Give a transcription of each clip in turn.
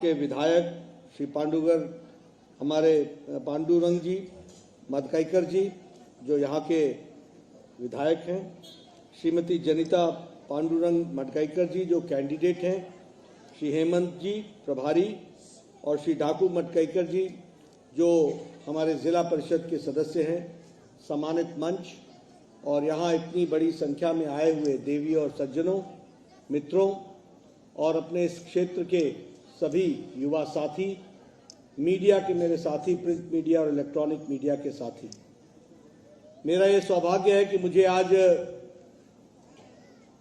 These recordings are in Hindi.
के विधायक श्री हमारे पांडुरंग जी मदकाईकर जी जो यहाँ के विधायक हैं, श्रीमती जनिता पांडुरंग मदकाईकर जी जो कैंडिडेट हैं, श्री हेमंत जी प्रभारी और श्री डाकू मदकाईकर जी जो हमारे जिला परिषद के सदस्य हैं, सम्मानित मंच और यहाँ इतनी बड़ी संख्या में आए हुए देवी और सज्जनों, मित्रों और अपने इस क्षेत्र के सभी युवा साथी, मीडिया के मेरे साथी, प्रिंट मीडिया और इलेक्ट्रॉनिक मीडिया के साथी, मेरा ये सौभाग्य है कि मुझे आज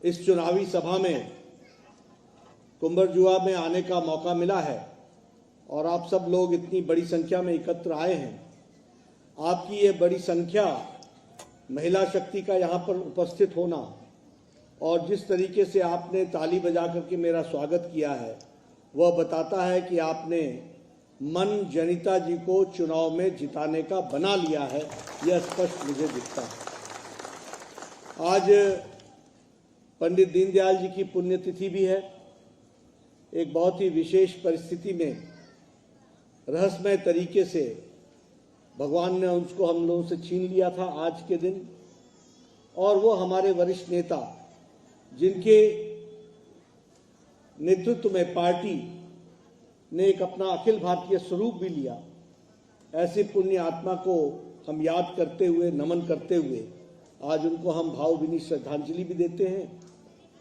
इस चुनावी सभा में कुंभरजुआ में आने का मौका मिला है और आप सब लोग इतनी बड़ी संख्या में एकत्र आए हैं। आपकी ये बड़ी संख्या, महिला शक्ति का यहाँ पर उपस्थित होना और जिस तरीके से आपने ताली बजा करके मेरा स्वागत किया है, वह बताता है कि आपने मन जनिता जी को चुनाव में जिताने का बना लिया है। यह स्पष्ट मुझे दिखता है। आज पंडित दीनदयाल जी की पुण्यतिथि भी है। एक बहुत ही विशेष परिस्थिति में रहस्यमय तरीके से भगवान ने उसको हम लोगों से छीन लिया था आज के दिन, और वो हमारे वरिष्ठ नेता जिनके नेतृत्व में पार्टी ने एक अपना अखिल भारतीय स्वरूप भी लिया, ऐसे पुण्य आत्मा को हम याद करते हुए, नमन करते हुए आज उनको हम भावभीनी श्रद्धांजलि भी देते हैं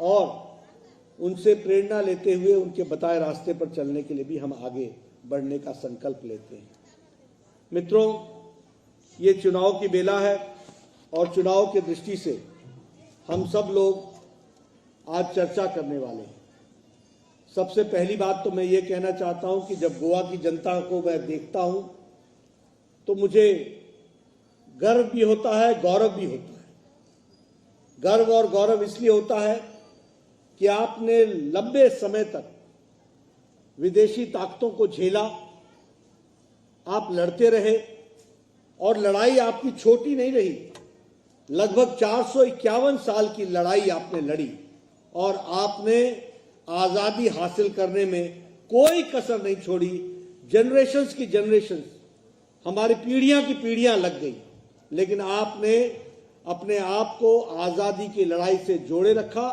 और उनसे प्रेरणा लेते हुए उनके बताए रास्ते पर चलने के लिए भी हम आगे बढ़ने का संकल्प लेते हैं। मित्रों, ये चुनाव की बेला है और चुनाव की दृष्टि से हम सब लोग आज चर्चा करने वाले हैं। सबसे पहली बात तो मैं ये कहना चाहता हूं कि जब गोवा की जनता को मैं देखता हूं तो मुझे गर्व भी होता है, गौरव भी होता है। गर्व और गौरव इसलिए होता है कि आपने लंबे समय तक विदेशी ताकतों को झेला, आप लड़ते रहे और लड़ाई आपकी छोटी नहीं रही। लगभग 451 साल की लड़ाई आपने लड़ी और आपने आजादी हासिल करने में कोई कसर नहीं छोड़ी। जनरेशंस की जनरेशंस, हमारी पीढ़ियां की पीढ़ियां लग गई, लेकिन आपने अपने आप को आजादी की लड़ाई से जोड़े रखा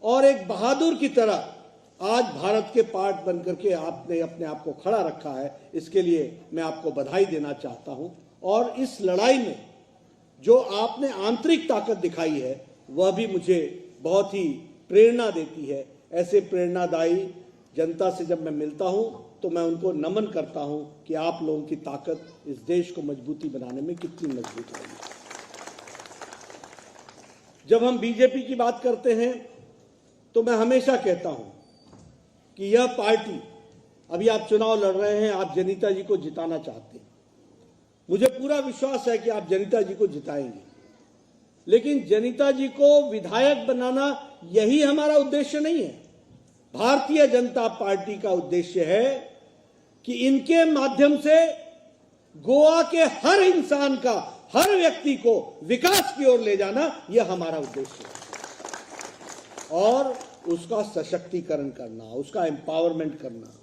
और एक बहादुर की तरह आज भारत के पार्ट बनकर के आपने अपने आप को खड़ा रखा है। इसके लिए मैं आपको बधाई देना चाहता हूं और इस लड़ाई में जो आपने आंतरिक ताकत दिखाई है वह भी मुझे बहुत ही प्रेरणा देती है। ऐसे प्रेरणादायी जनता से जब मैं मिलता हूं तो मैं उनको नमन करता हूं कि आप लोगों की ताकत इस देश को मजबूती बनाने में कितनी मजबूत है। जब हम बीजेपी की बात करते हैं तो मैं हमेशा कहता हूं कि यह पार्टी, अभी आप चुनाव लड़ रहे हैं, आप जनिता जी को जिताना चाहते हैं। मुझे पूरा विश्वास है कि आप जनिता जी को जिताएंगे, लेकिन जनिता जी को विधायक बनाना यही हमारा उद्देश्य नहीं है। भारतीय जनता पार्टी का उद्देश्य है कि इनके माध्यम से गोवा के हर इंसान का, हर व्यक्ति को विकास की ओर ले जाना, यह हमारा उद्देश्य है। और उसका सशक्तिकरण करना, उसका एम्पावरमेंट करना,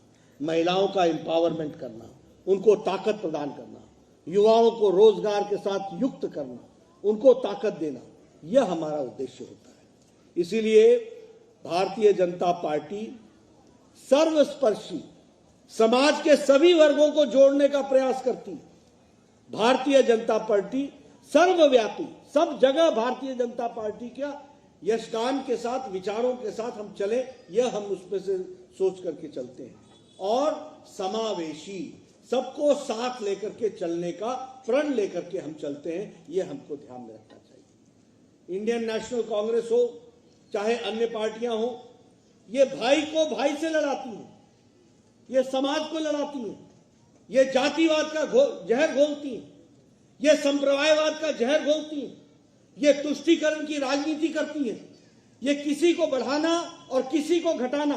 महिलाओं का एम्पावरमेंट करना, उनको ताकत प्रदान करना, युवाओं को रोजगार के साथ युक्त करना, उनको ताकत देना, यह हमारा उद्देश्य होता है। इसीलिए भारतीय जनता पार्टी सर्वस्पर्शी, समाज के सभी वर्गों को जोड़ने का प्रयास करती है। भारतीय जनता पार्टी सर्वव्यापी, सब जगह भारतीय जनता पार्टी का यशगान के साथ, विचारों के साथ हम चले, यह हम उसमें से सोच करके चलते हैं। और समावेशी, सबको साथ लेकर के चलने का प्रण लेकर के हम चलते हैं, यह हमको ध्यान में रखना चाहिए। इंडियन नेशनल कांग्रेस हो चाहे अन्य पार्टियां हो, ये भाई को भाई से लड़ाती हैं, ये समाज को लड़ाती हैं, ये जातिवाद का जहर घोलती हैं, ये संप्रदायवाद का जहर घोलती हैं, ये तुष्टीकरण की राजनीति करती हैं, ये किसी को बढ़ाना और किसी को घटाना,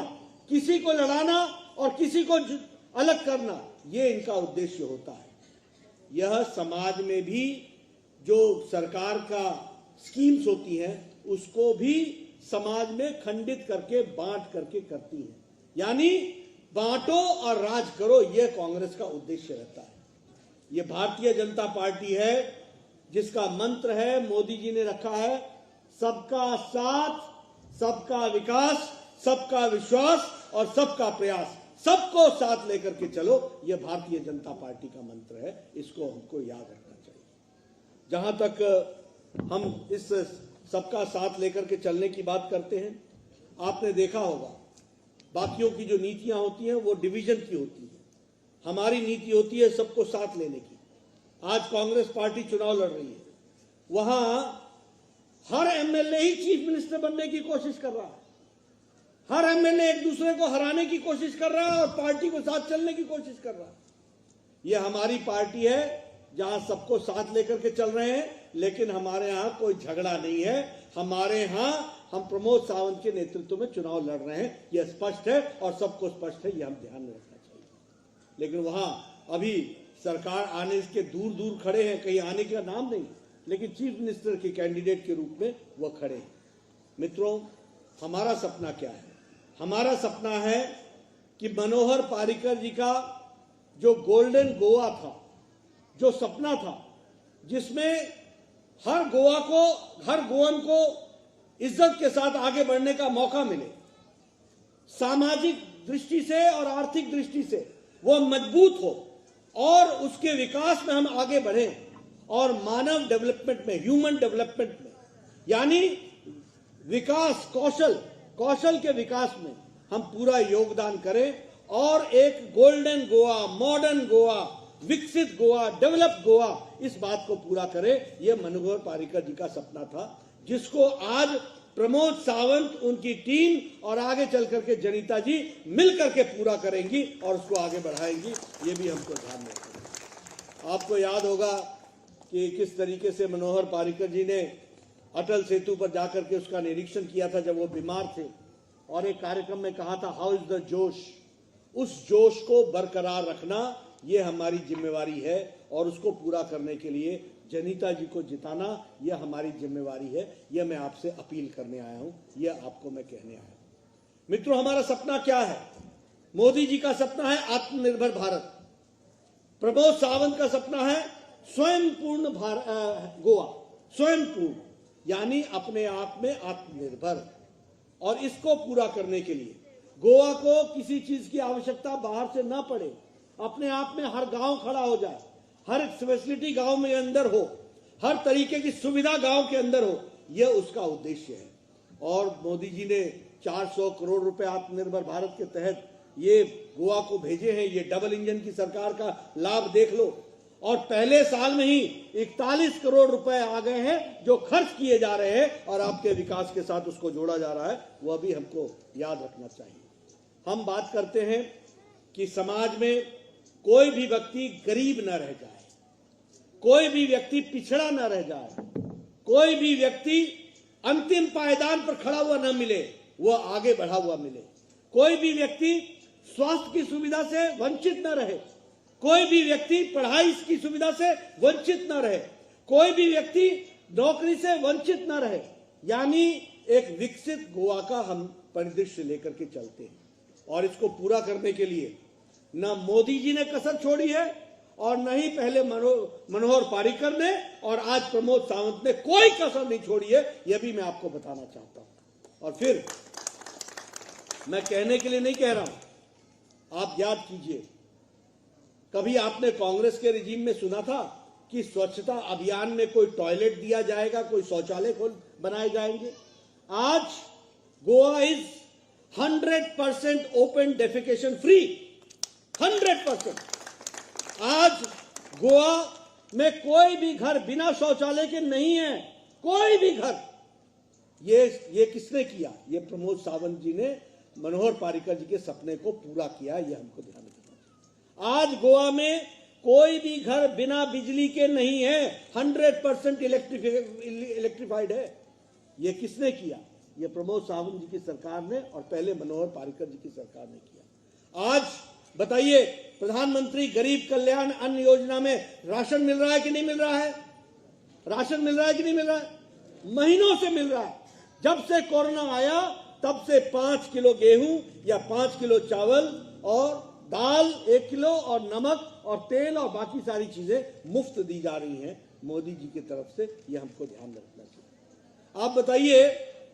किसी को लड़ाना और किसी को अलग करना, ये इनका उद्देश्य होता है। यह समाज में भी जो सरकार का स्कीम्स होती हैं उसको भी समाज में खंडित करके, बांट करके करती हैं। यानी बांटो और राज करो, यह कांग्रेस का उद्देश्य रहता है। यह भारतीय जनता पार्टी है जिसका मंत्र है, मोदी जी ने रखा है, सबका साथ, सबका विकास, सबका विश्वास और सबका प्रयास। सबको साथ लेकर के चलो, यह भारतीय जनता पार्टी का मंत्र है। इसको हमको याद रखना चाहिए। जहां तक हम इस सबका साथ लेकर के चलने की बात करते हैं, आपने देखा होगा बाकियों की जो नीतियां होती हैं वो डिवीजन की होती है, हमारी नीति होती है सबको साथ लेने की। आज कांग्रेस पार्टी चुनाव लड़ रही है, वहां हर एमएलए ही चीफ मिनिस्टर बनने की कोशिश कर रहा है, हर एमएलए एक दूसरे को हराने की कोशिश कर रहा है और पार्टी को साथ चलने की कोशिश कर रहा है। यह हमारी पार्टी है जहां सबको साथ लेकर के चल रहे हैं, लेकिन हमारे यहां कोई झगड़ा नहीं है। हमारे यहां हम प्रमोद सावंत के नेतृत्व में चुनाव लड़ रहे हैं, यह स्पष्ट है और सबको स्पष्ट है, यह हम ध्यान में रखना चाहिए। लेकिन वहां अभी सरकार आने के दूर दूर खड़े हैं, कहीं आने का नाम नहीं, लेकिन चीफ मिनिस्टर के कैंडिडेट के रूप में वह खड़े हैं। मित्रों, हमारा सपना क्या है? हमारा सपना है कि मनोहर पार्रिकर जी का जो गोल्डन गोवा था, जो सपना था, जिसमें हर गोवन को इज्जत के साथ आगे बढ़ने का मौका मिले, सामाजिक दृष्टि से और आर्थिक दृष्टि से वो मजबूत हो और उसके विकास में हम आगे बढ़ें और मानव डेवलपमेंट में, ह्यूमन डेवलपमेंट में, यानी विकास, कौशल के विकास में हम पूरा योगदान करें और एक गोल्डन गोवा, मॉडर्न गोवा, विकसित गोवा, डेवलप गोवा, इस बात को पूरा करें। यह मनोहर पार्रिकर जी का सपना था, जिसको आज प्रमोद सावंत, उनकी टीम और आगे चल करके जनिता जी मिलकर के पूरा करेंगी और उसको आगे बढ़ाएंगी। ये भी हमको ध्यान में रखना। आपको याद होगा कि किस तरीके से मनोहर पार्रिकर जी ने अटल सेतु पर जाकर के उसका निरीक्षण किया था जब वो बीमार थे, और एक कार्यक्रम में कहा था, हाउ इज द जोश। उस जोश को बरकरार रखना ये हमारी जिम्मेवारी है और उसको पूरा करने के लिए जनिता जी को जिताना यह हमारी जिम्मेवारी है। यह मैं आपसे अपील करने आया हूं, यह आपको मैं कहने आया हूं। मित्रों, हमारा सपना क्या है? मोदी जी का सपना है आत्मनिर्भर भारत, प्रमोद सावंत का सपना है स्वयं पूर्ण गोवा, स्वयं पूर्ण, यानी अपने आप में आत्मनिर्भर। और इसको पूरा करने के लिए गोवा को किसी चीज की आवश्यकता बाहर से ना पड़े, अपने आप में हर गांव खड़ा हो जाए, हर एक फैसिलिटी गांव में अंदर हो, हर तरीके की सुविधा गांव के अंदर हो, यह उसका उद्देश्य है। और मोदी जी ने 400 करोड़ रुपए आत्मनिर्भर भारत के तहत ये गोवा को भेजे हैं। ये डबल इंजन की सरकार का लाभ देख लो, और पहले साल में ही 41 करोड़ रुपए आ गए हैं जो खर्च किए जा रहे हैं और आपके विकास के साथ उसको जोड़ा जा रहा है। वह भी हमको याद रखना चाहिए। हम बात करते हैं कि समाज में कोई भी व्यक्ति गरीब न रह जाए, कोई भी व्यक्ति पिछड़ा न रह जाए, कोई भी व्यक्ति अंतिम पायदान पर खड़ा हुआ न मिले, वह आगे बढ़ा हुआ मिले, कोई भी व्यक्ति स्वास्थ्य की सुविधा से वंचित न रहे, कोई भी व्यक्ति पढ़ाई की सुविधा से वंचित न रहे, कोई भी व्यक्ति नौकरी से वंचित न रहे। यानी एक विकसित गोवा का हम परिदृश्य लेकर के चलते हैं, और इसको पूरा करने के लिए न मोदी जी ने कसर छोड़ी है और न ही पहले मनोहर पार्रिकर ने और आज प्रमोद सावंत ने कोई कसर नहीं छोड़ी है। यह भी मैं आपको बताना चाहता हूं। और फिर मैं कहने के लिए नहीं कह रहा हूं, आप याद कीजिए, कभी आपने कांग्रेस के रिजीम में सुना था कि स्वच्छता अभियान में कोई टॉयलेट दिया जाएगा, कोई शौचालय बनाए जाएंगे? आज Goa is 100% open defecation free, 100%। आज गोवा में कोई भी घर बिना शौचालय के नहीं है, कोई भी घर। ये किसने किया? ये प्रमोद सावंत जी ने मनोहर पार्रिकर जी के सपने को पूरा किया। ये हमको ध्यान रखना चाहिए। आज गोवा में कोई भी घर बिना बिजली के नहीं है, 100% इलेक्ट्रिफाइड है। ये किसने किया? ये प्रमोद सावंत जी की सरकार ने और पहले मनोहर पार्रिकर जी की सरकार ने किया। आज बताइए, प्रधानमंत्री गरीब कल्याण अन्न योजना में राशन मिल रहा है कि नहीं मिल रहा है? राशन मिल रहा है कि नहीं मिल रहा है? महीनों से मिल रहा है। जब से कोरोना आया तब से 5 किलो गेहूं या 5 किलो चावल और दाल 1 किलो और नमक और तेल और बाकी सारी चीजें मुफ्त दी जा रही हैं मोदी जी की तरफ से। ये हमको ध्यान में रखना चाहिए। आप बताइए,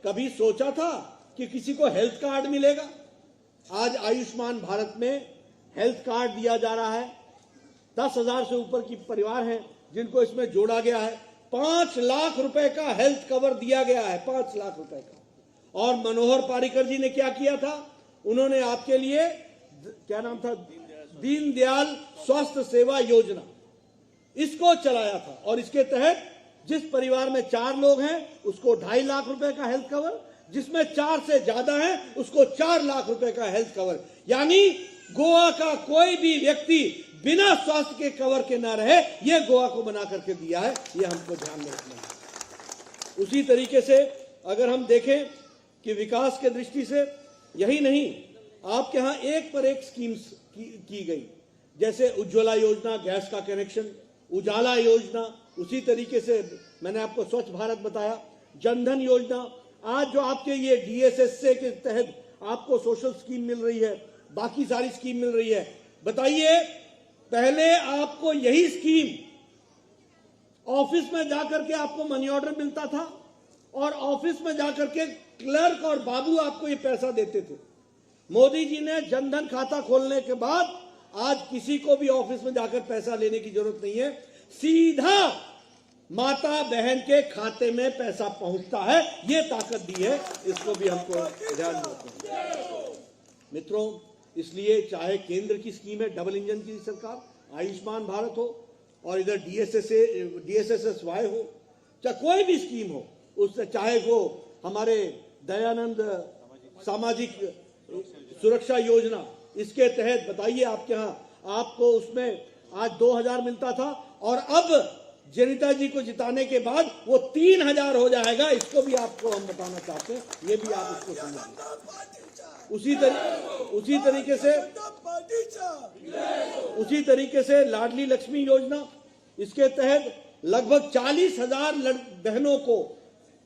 कभी सोचा था कि किसी को हेल्थ कार्ड मिलेगा? आज आयुष्मान भारत में हेल्थ कार्ड दिया जा रहा है। 10,000 से ऊपर की परिवार हैं जिनको इसमें जोड़ा गया है। 5 लाख रुपए का हेल्थ कवर दिया गया है, 5 लाख रुपए का। और मनोहर पारिकर जी ने क्या किया था? उन्होंने आपके लिए, क्या नाम था, दीनदयाल स्वास्थ्य सेवा योजना, इसको चलाया था। और इसके तहत जिस परिवार में 4 लोग हैं उसको 2.5 लाख रुपए का हेल्थ कवर, जिसमें 4 से ज्यादा हैं उसको 4 लाख रुपए का हेल्थ कवर। यानी गोवा का कोई भी व्यक्ति बिना स्वास्थ्य के कवर के ना रहे, यह गोवा को बना करके दिया है। यह हमको ध्यान में रखना है। उसी तरीके से अगर हम देखें कि विकास के दृष्टि से यही नहीं, आपके यहां एक पर एक स्कीम्स की गई, जैसे उज्ज्वला योजना, गैस का कनेक्शन, उजाला योजना, उसी तरीके से मैंने आपको स्वच्छ भारत बताया, जनधन योजना। आज जो आपके ये DSSA के तहत आपको सोशल स्कीम मिल रही है, बाकी सारी स्कीम मिल रही है। बताइए, पहले आपको यही स्कीम ऑफिस में जाकर के आपको मनी ऑर्डर मिलता था और ऑफिस में जाकर के क्लर्क और बाबू आपको ये पैसा देते थे। मोदी जी ने जनधन खाता खोलने के बाद आज किसी को भी ऑफिस में जाकर पैसा लेने की जरूरत नहीं है, सीधा माता बहन के खाते में पैसा पहुंचता है। ये ताकत दी है, इसको भी हमको ध्यान रखना है मित्रों। इसलिए चाहे केंद्र की स्कीम है, डबल इंजन की सरकार, आयुष्मान भारत हो, और इधर DSSY हो, चाहे कोई भी स्कीम हो, उससे चाहे वो हमारे दयानंद सामाजिक सुरक्षा योजना, इसके तहत बताइए आपके यहाँ आपको उसमें आज 2,000 मिलता था और अब जनिता जी को जिताने के बाद वो 3,000 हो जाएगा। इसको भी आपको हम बताना चाहते हैं, ये भी आप इसको समझिए। उसी तरीके से लाडली लक्ष्मी योजना, इसके तहत लगभग 40,000 बहनों को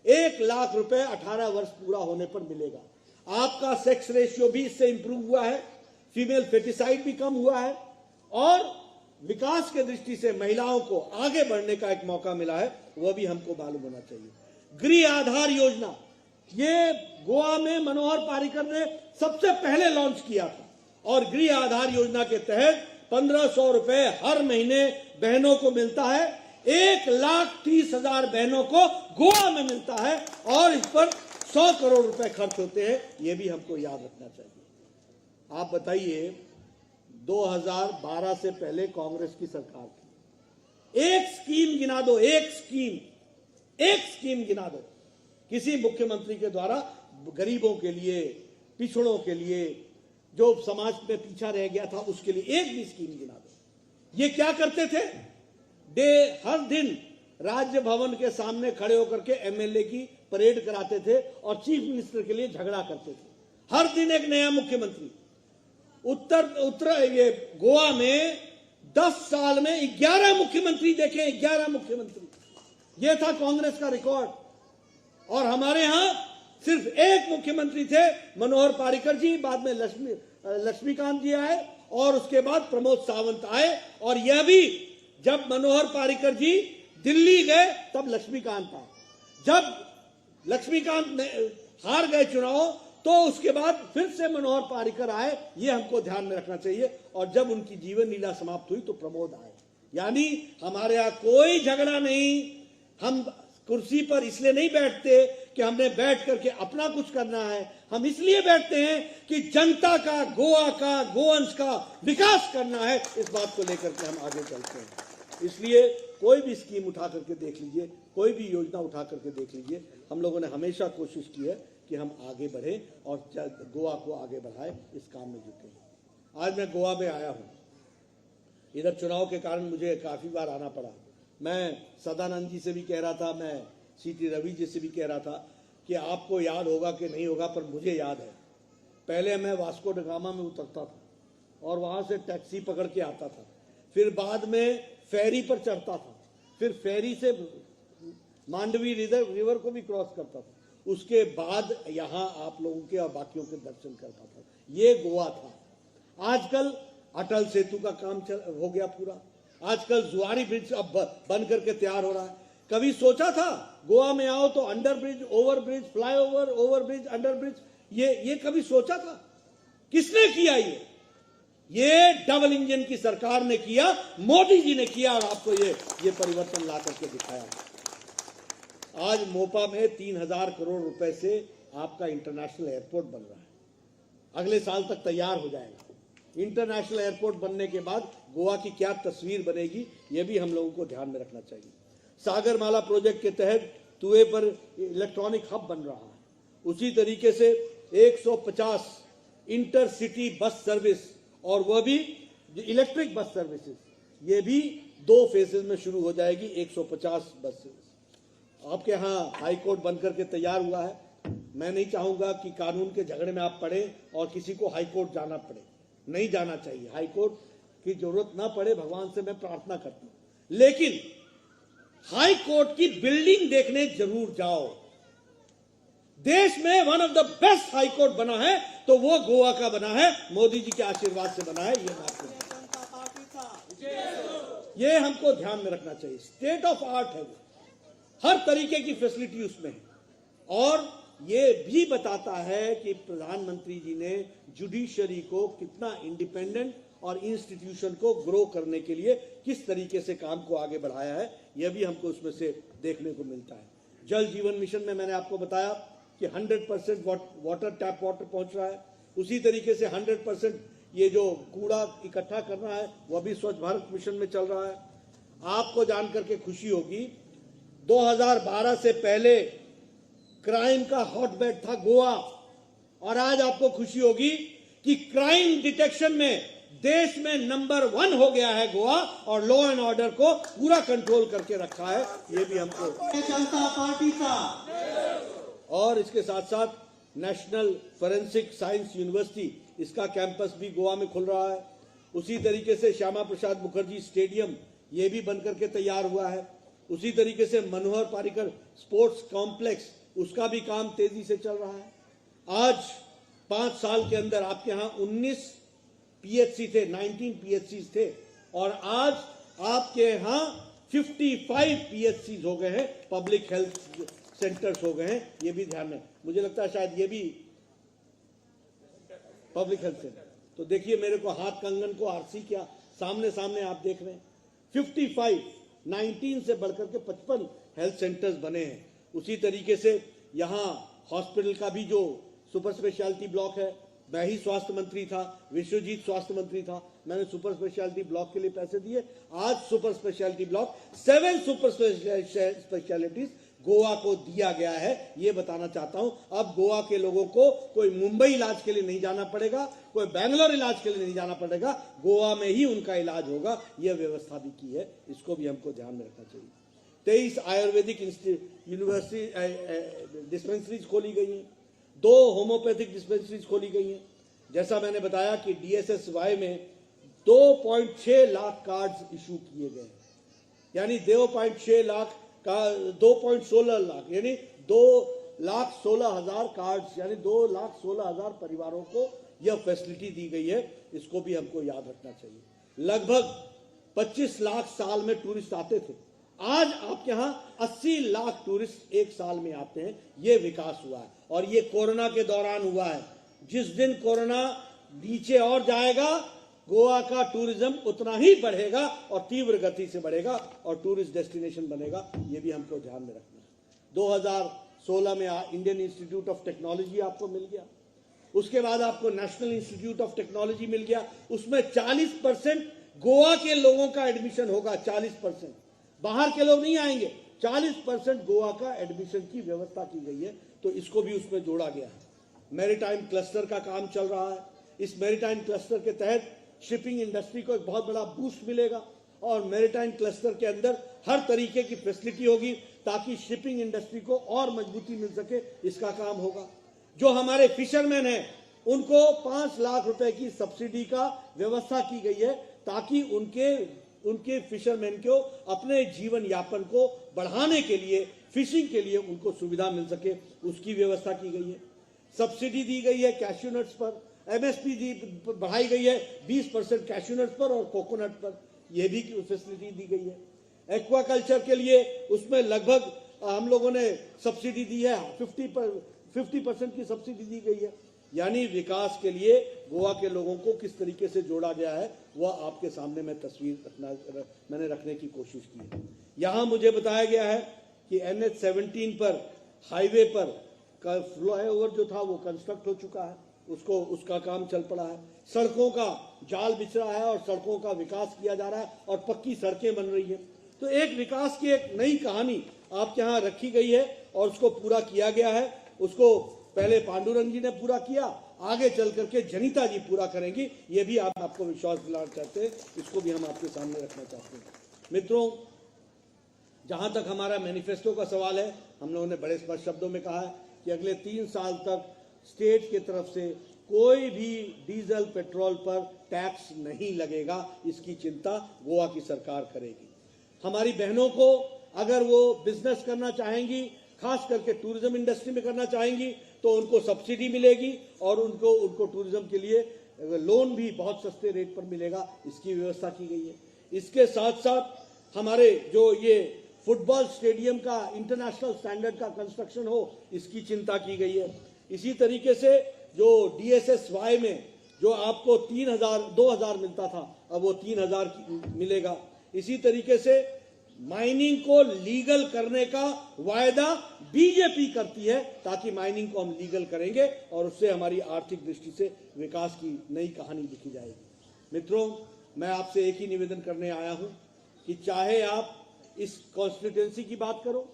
1 लाख रुपए 18 वर्ष पूरा होने पर मिलेगा। आपका सेक्स रेशियो भी इससे इंप्रूव हुआ है, फीमेल फेटिसाइड भी कम हुआ है, और विकास के दृष्टि से महिलाओं को आगे बढ़ने का एक मौका मिला है, वह भी हमको मालूम होना चाहिए। गृह आधार योजना, ये गोवा में मनोहर पारिकर ने सबसे पहले लॉन्च किया था, और गृह आधार योजना के तहत 1,500 रुपए हर महीने बहनों को मिलता है। 1,30,000 बहनों को गोवा में मिलता है, और इस पर 100 करोड़ रुपए खर्च होते हैं। ये भी हमको याद रखना चाहिए। आप बताइए, 2012 से पहले कांग्रेस की सरकार थी, एक स्कीम गिना दो, एक स्कीम गिना दो किसी मुख्यमंत्री के द्वारा गरीबों के लिए, पिछड़ों के लिए, जो समाज में पीछा रह गया था उसके लिए एक भी स्कीम गिना दो। ये क्या करते थे? हर दिन राज्य भवन के सामने खड़े होकर के MLA की परेड कराते थे और चीफ मिनिस्टर के लिए झगड़ा करते थे। हर दिन एक नया मुख्यमंत्री। ये गोवा में 10 साल में 11 मुख्यमंत्री देखे, 11 मुख्यमंत्री। ये था कांग्रेस का रिकॉर्ड। और हमारे यहां सिर्फ एक मुख्यमंत्री थे, मनोहर पारिकर जी, बाद में लक्ष्मीकांत जी आए, और उसके बाद प्रमोद सावंत आए। और यह भी जब मनोहर पारिकर जी दिल्ली गए तब लक्ष्मीकांत आए। जब लक्ष्मीकांत हार गए चुनाव, तो उसके बाद फिर से मनोहर पारिकर आए। ये हमको ध्यान में रखना चाहिए। और जब उनकी जीवन लीला समाप्त हुई तो प्रमोद आए। यानी हमारे यहां कोई झगड़ा नहीं। हम कुर्सी पर इसलिए नहीं बैठते कि हमने बैठ करके अपना कुछ करना है, हम इसलिए बैठते हैं कि जनता का, गोवा का, गोवंश का विकास करना है। इस बात को लेकर के हम आगे चलते हैं। इसलिए कोई भी स्कीम उठा करके देख लीजिए, कोई भी योजना उठा करके देख लीजिए, हम लोगों ने हमेशा कोशिश की है कि हम आगे बढ़े और गोवा को आगे बढ़ाए, इस काम में जुटे। आज मैं गोवा में आया हूँ। इधर चुनाव के कारण मुझे काफी बार आना पड़ा। मैं सदानंद जी से भी कह रहा था, मैं CT रवि जी से भी कह रहा था कि आपको याद होगा कि नहीं होगा, पर मुझे याद है। पहले मैं वास्को ड गामा में उतरता था और वहां से टैक्सी पकड़ के आता था, फिर बाद में फेरी पर चढ़ता था, फिर फेरी से मांडवी रिवर को भी क्रॉस करता था, उसके बाद यहाँ आप लोगों के और बाकियों के दर्शन करता था। ये गोवा था। आजकल अटल सेतु का काम हो गया पूरा, आजकल जुआरी ब्रिज अब बन करके तैयार हो रहा है। कभी सोचा था गोवा में आओ तो under bridge, over bridge, flyover, over bridge, under bridge, ये कभी सोचा था? किसने किया ये डबल इंजन की सरकार ने किया, मोदी जी ने किया और आपको ये परिवर्तन ला करके दिखाया। आज मोपा में 3000 करोड़ रुपए से आपका इंटरनेशनल एयरपोर्ट बन रहा है, अगले साल तक तैयार हो जाएगा। इंटरनेशनल एयरपोर्ट बनने के बाद गोवा की क्या तस्वीर बनेगी, यह भी हम लोगों को ध्यान में रखना चाहिए। सागरमाला प्रोजेक्ट के तहत तुए पर इलेक्ट्रॉनिक हब बन रहा है, उसी तरीके से 150 इंटरसिटी बस सर्विस और वह भी इलेक्ट्रिक बस सर्विसेज, ये भी 2 फेजेस में शुरू हो जाएगी। 150 बस सर्विस आपके यहाँ हाई कोर्ट बनकर के तैयार हुआ है। मैं नहीं चाहूंगा कि कानून के झगड़े में आप पड़े और किसी को हाई कोर्ट जाना पड़े, नहीं जाना चाहिए। हाई कोर्ट की जरूरत ना पड़े, भगवान से मैं प्रार्थना करता हूं, लेकिन हाई कोर्ट की बिल्डिंग देखने जरूर जाओ। देश में one of the best high court बना है तो वो गोवा का बना है, मोदी जी के आशीर्वाद से बना है। ये हमको ध्यान में रखना चाहिए। स्टेट ऑफ आर्ट है वो, हर तरीके की फैसिलिटी उसमें है। और ये भी बताता है कि प्रधानमंत्री जी ने जुडिशरी को कितना इंडिपेंडेंट और इंस्टीट्यूशन को ग्रो करने के लिए किस तरीके से काम को आगे बढ़ाया है, यह भी हमको उसमें से देखने को मिलता है। जल जीवन मिशन में मैंने आपको बताया कि 100% वाटर, टैप वाटर पहुंच रहा है। उसी तरीके से 100% ये जो कूड़ा इकट्ठा करना है वह भी स्वच्छ भारत मिशन में चल रहा है। आपको जानकर के खुशी होगी, 2012 से पहले क्राइम का हॉटबेड था गोवा, और आज आपको खुशी होगी कि क्राइम डिटेक्शन में देश में नंबर 1 हो गया है गोवा, और लॉ एंड ऑर्डर को पूरा कंट्रोल करके रखा है। ये भी हमको जनता पार्टी का। और इसके साथ साथ नेशनल फोरेंसिक साइंस यूनिवर्सिटी, इसका कैंपस भी गोवा में खुल रहा है। उसी तरीके से श्यामा प्रसाद मुखर्जी स्टेडियम, ये भी बनकर के तैयार हुआ है। उसी तरीके से मनोहर पारिकर स्पोर्ट्स कॉम्प्लेक्स, उसका भी काम तेजी से चल रहा है। आज 5 साल के अंदर आपके यहाँ 19 पीएचसी थे, 19 पीएचसी थे, और आज आपके यहाँ 55 पीएचसी हो गए हैं, पब्लिक हेल्थ सेंटर्स हो गए हैं। ये भी ध्यान में, मुझे लगता है शायद ये भी पब्लिक हेल्थ सेंटर। तो देखिए, मेरे को हाथ कंगन को आरसी क्या सामने सामने आप देख रहे हैं। 55, 19 से बढ़कर के 55 हेल्थ सेंटर्स बने हैं। उसी तरीके से यहाँ हॉस्पिटल का भी जो सुपर स्पेशलिटी ब्लॉक है, मैं ही स्वास्थ्य मंत्री था, विश्वजीत स्वास्थ्य मंत्री था, मैंने सुपर स्पेशलिटी ब्लॉक के लिए पैसे दिए। आज super speciality block 7 super specialities Goa को दिया गया है। ये बताना चाहता हूं, अब गोवा के लोगों को कोई मुंबई इलाज के लिए नहीं जाना पड़ेगा, कोई बैंगलोर इलाज के लिए नहीं जाना पड़ेगा, गोवा में ही उनका इलाज होगा। यह व्यवस्था भी की है, इसको भी हमको ध्यान में रखना चाहिए। 23 आयुर्वेदिक यूनिवर्सिटी डिस्पेंसरीज खोली गई हैं, 2 होम्योपैथिक डिस्पेंसरीज खोली गई हैं। जैसा मैंने बताया कि DSSY में 2.6 लाख कार्ड्स इशू किए गए, यानी 2.6 लाख का 2.16 लाख, यानी 2,16,000 कार्ड्स, यानी 2,16,000 परिवारों को यह फैसिलिटी दी गई है। इसको भी हमको याद रखना चाहिए। लगभग 25 लाख साल में टूरिस्ट आते थे, आज आपके यहाँ 80 लाख टूरिस्ट एक साल में आते हैं। ये विकास हुआ है, और ये कोरोना के दौरान हुआ है। जिस दिन कोरोना नीचे और जाएगा, गोवा का टूरिज्म उतना ही बढ़ेगा और तीव्र गति से बढ़ेगा और टूरिस्ट डेस्टिनेशन बनेगा। ये भी हमको ध्यान में रखना है। 2016 में इंडियन इंस्टीट्यूट ऑफ टेक्नोलॉजी आपको मिल गया, उसके बाद आपको नेशनल इंस्टीट्यूट ऑफ टेक्नोलॉजी मिल गया। उसमें 40% गोवा के लोगों का एडमिशन होगा, 40%, बाहर के लोग नहीं आएंगे। 40% गोवा का एडमिशन की व्यवस्था की गई है, तो इसको भी उसमें जोड़ा गया है। मैरीटाइम क्लस्टर का काम चल रहा है। इस मैरीटाइम क्लस्टर के तहत शिपिंग इंडस्ट्री को एक बहुत बड़ा बूस्ट मिलेगा, और मैरीटाइम क्लस्टर के अंदर हर तरीके की फैसिलिटी होगी ताकि शिपिंग इंडस्ट्री को और मजबूती मिल सके। इसका काम होगा। जो हमारे फिशरमैन हैं, उनको 5 लाख रुपए की सब्सिडी का व्यवस्था की गई है, ताकि उनके फिशरमैन को अपने जीवन यापन को बढ़ाने के लिए, फिशिंग के लिए उनको सुविधा मिल सके, उसकी व्यवस्था की गई है। सब्सिडी दी गई है कैश्यू नट्स पर। MSP बढ़ाई गई है 20% कैश्यूनट पर और कोकोनट पर, यह भी फैसिलिटी दी गई है। एक्वाकल्चर के लिए उसमें लगभग हम लोगों ने सब्सिडी दी है, 50% की सब्सिडी दी गई है। यानी विकास के लिए गोवा के लोगों को किस तरीके से जोड़ा गया है वह आपके सामने मैं तस्वीर मैंने रखने की कोशिश की है। यहाँ मुझे बताया गया है कि NH-17 पर हाईवे पर का फ्लाईओवर जो था वो कंस्ट्रक्ट हो चुका है, उसका काम चल पड़ा है। सड़कों का जाल बिछ रहा है और सड़कों का विकास किया जा रहा है और पक्की सड़कें बन रही है। तो एक विकास की एक नई कहानी आपके यहाँ रखी गई है और उसको पूरा किया गया है। उसको पहले पांडुरंग जी ने पूरा किया, आगे चल करके जनिता जी पूरा करेंगी। ये भी आपको विश्वास दिलाना चाहते हैं, इसको भी हम आपके सामने रखना चाहते हैं। मित्रों, जहां तक हमारा मैनिफेस्टो का सवाल है, हम लोगों ने बड़े स्पष्ट शब्दों में कहा है कि अगले 3 साल तक स्टेट की तरफ से कोई भी डीजल पेट्रोल पर टैक्स नहीं लगेगा। इसकी चिंता गोवा की सरकार करेगी। हमारी बहनों को अगर वो बिजनेस करना चाहेंगी, खास करके टूरिज्म इंडस्ट्री में करना चाहेंगी, तो उनको सब्सिडी मिलेगी और उनको टूरिज्म के लिए लोन भी बहुत सस्ते रेट पर मिलेगा। इसकी व्यवस्था की गई है। इसके साथ साथ हमारे जो ये फुटबॉल स्टेडियम का इंटरनेशनल स्टैंडर्ड का कंस्ट्रक्शन हो, इसकी चिंता की गई है। इसी तरीके से जो DSSY में जो आपको 2000 मिलता था, अब वो 3000 मिलेगा। इसी तरीके से माइनिंग को लीगल करने का वायदा बीजेपी करती है, ताकि माइनिंग को हम लीगल करेंगे और उससे हमारी आर्थिक दृष्टि से विकास की नई कहानी लिखी जाएगी। मित्रों, मैं आपसे एक ही निवेदन करने आया हूं कि चाहे आप इस कॉन्स्टिट्यूएंसी की बात करो,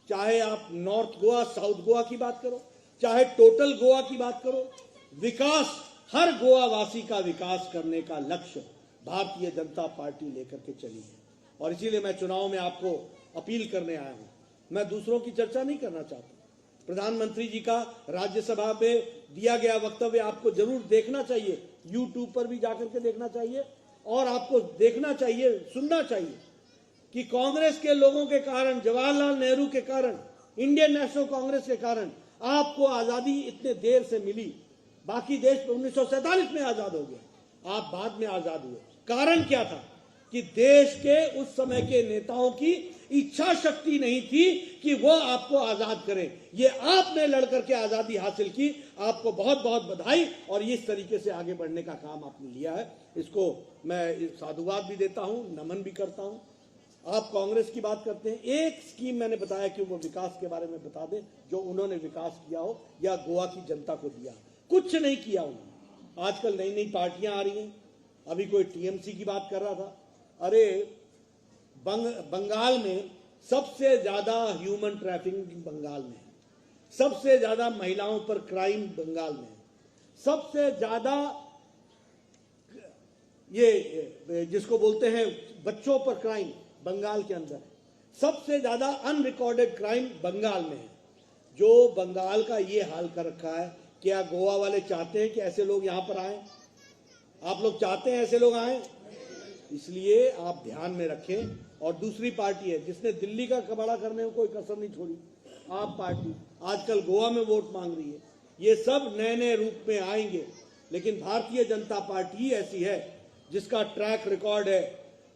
चाहे आप नॉर्थ गोवा साउथ गोवा की बात करो, चाहे टोटल गोवा की बात करो, विकास, हर गोवा वासी का विकास करने का लक्ष्य भारतीय जनता पार्टी लेकर के चली है। और इसीलिए मैं चुनाव में आपको अपील करने आया हूं। मैं दूसरों की चर्चा नहीं करना चाहता। प्रधानमंत्री जी का राज्यसभा में दिया गया वक्तव्य आपको जरूर देखना चाहिए, YouTube पर भी जाकर के देखना चाहिए और आपको देखना चाहिए, सुनना चाहिए कि कांग्रेस के लोगों के कारण, जवाहरलाल नेहरू के कारण, इंडियन नेशनल कांग्रेस के कारण आपको आजादी इतने देर से मिली। बाकी देश 1947 में आजाद हो गया, आप बाद में आजाद हुए। कारण क्या था कि देश के उस समय के नेताओं की इच्छा शक्ति नहीं थी कि वो आपको आजाद करें। ये आपने लड़कर के आजादी हासिल की, आपको बहुत बहुत बधाई। और इस तरीके से आगे बढ़ने का काम आपने लिया है, इसको मैं साधुवाद भी देता हूं, नमन भी करता हूं। आप कांग्रेस की बात करते हैं, एक स्कीम मैंने बताया कि वो विकास के बारे में बता दें जो उन्होंने विकास किया हो या गोवा की जनता को दिया। कुछ नहीं किया उन्होंने। आजकल नई नई पार्टियां आ रही हैं। अभी कोई TMC की बात कर रहा था। अरे बंगाल में सबसे ज्यादा ह्यूमन ट्रैफिकिंग बंगाल में है, सबसे ज्यादा महिलाओं पर क्राइम बंगाल में है, सबसे ज्यादा ये जिसको बोलते हैं बच्चों पर क्राइम बंगाल के अंदर है, सबसे ज्यादा अनरिकॉर्डेड क्राइम बंगाल में है। जो बंगाल का ये हाल कर रखा है, क्या गोवा वाले चाहते हैं कि ऐसे लोग यहां पर आए? आप लोग चाहते हैं ऐसे लोग आए? इसलिए आप ध्यान में रखें। और दूसरी पार्टी है जिसने दिल्ली का कबाड़ा करने में कोई कसर नहीं छोड़ी, आप पार्टी आजकल गोवा में वोट मांग रही है। ये सब नए नए रूप में आएंगे, लेकिन भारतीय जनता पार्टी ही ऐसी है जिसका ट्रैक रिकॉर्ड है,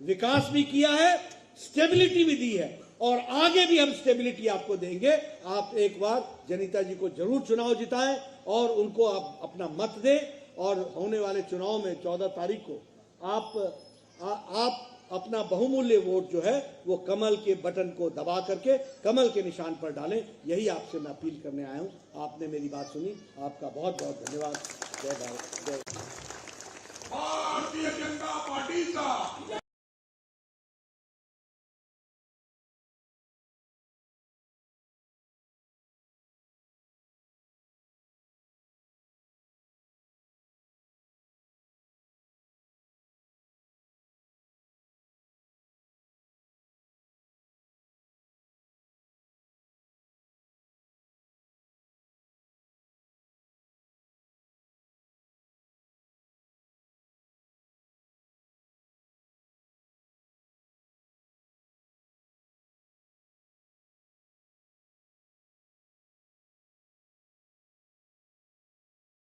विकास भी किया है, स्टेबिलिटी भी दी है और आगे भी हम स्टेबिलिटी आपको देंगे। आप एक बार जनिता जी को जरूर चुनाव जिताएं और उनको आप अपना मत दें। और होने वाले चुनाव में 14 तारीख को आप अपना बहुमूल्य वोट जो है वो कमल के बटन को दबा करके कमल के निशान पर डालें। यही आपसे मैं अपील करने आया हूं। आपने मेरी बात सुनी, आपका बहुत बहुत धन्यवाद। जय भारत, जय भारतीय जनता पार्टी का